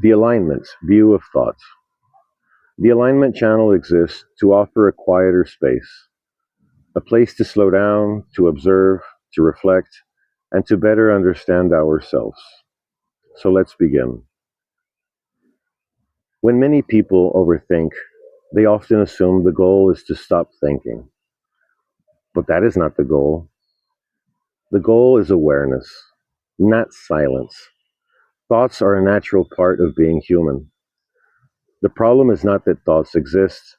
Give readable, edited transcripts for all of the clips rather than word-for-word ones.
The alignment view of thoughts. The alignment channel exists to offer a quieter space, a place to slow down, to observe, to reflect, and to better understand ourselves. So let's begin. When many people overthink, they often assume the goal is to stop thinking. But that is not the goal. The goal is awareness, not silence. Thoughts are a natural part of being human. The problem is not that thoughts exist.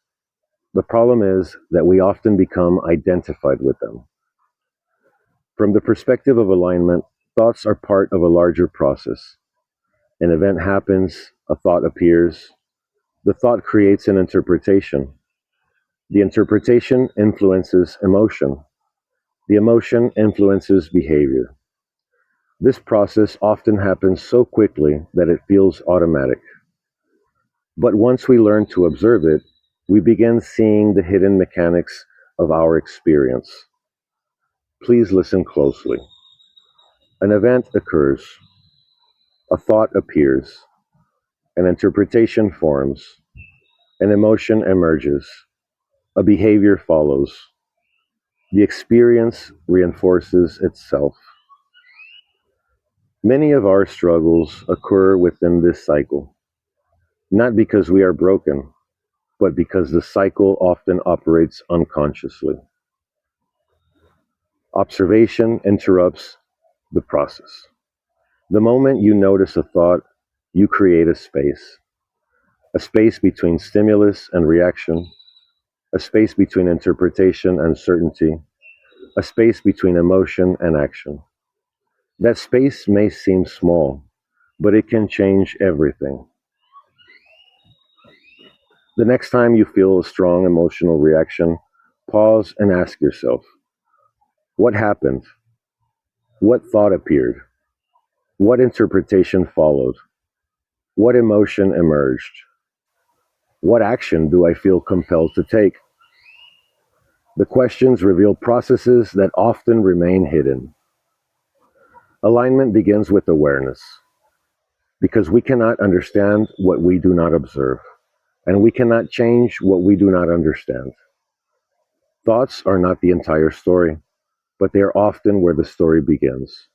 The problem is that we often become identified with them. From the perspective of alignment, thoughts are part of a larger process. An event happens, a thought appears. The thought creates an interpretation. The interpretation influences emotion. The emotion influences behavior. This process often happens so quickly that it feels automatic. But once we learn to observe it, we begin seeing the hidden mechanics of our experience. Please listen closely. An event occurs, a thought appears, an interpretation forms, an emotion emerges, a behavior follows. The experience reinforces itself. Many of our struggles occur within this cycle, not because we are broken, but because the cycle often operates unconsciously. Observation interrupts the process. The moment you notice a thought, you create a space between stimulus and reaction, a space between interpretation and certainty, a space between emotion and action. That space may seem small, but it can change everything. The next time you feel a strong emotional reaction, pause and ask yourself, what happened? What thought appeared? What interpretation followed? What emotion emerged? What action do I feel compelled to take? The questions reveal processes that often remain hidden. Alignment begins with awareness, because we cannot understand what we do not observe, and we cannot change what we do not understand. Thoughts are not the entire story, but they are often where the story begins.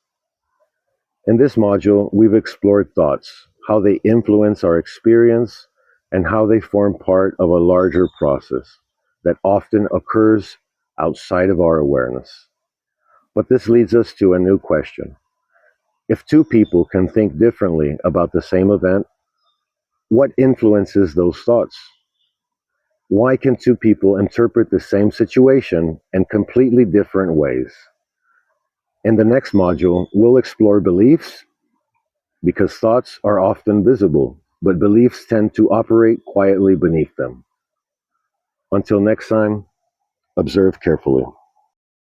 In this module, we've explored thoughts, how they influence our experience, and how they form part of a larger process that often occurs outside of our awareness. But this leads us to a new question. If two people can think differently about the same event, what influences those thoughts? Why can two people interpret the same situation in completely different ways? In the next module, we'll explore beliefs because thoughts are often visible, but beliefs tend to operate quietly beneath them. Until next time, observe carefully.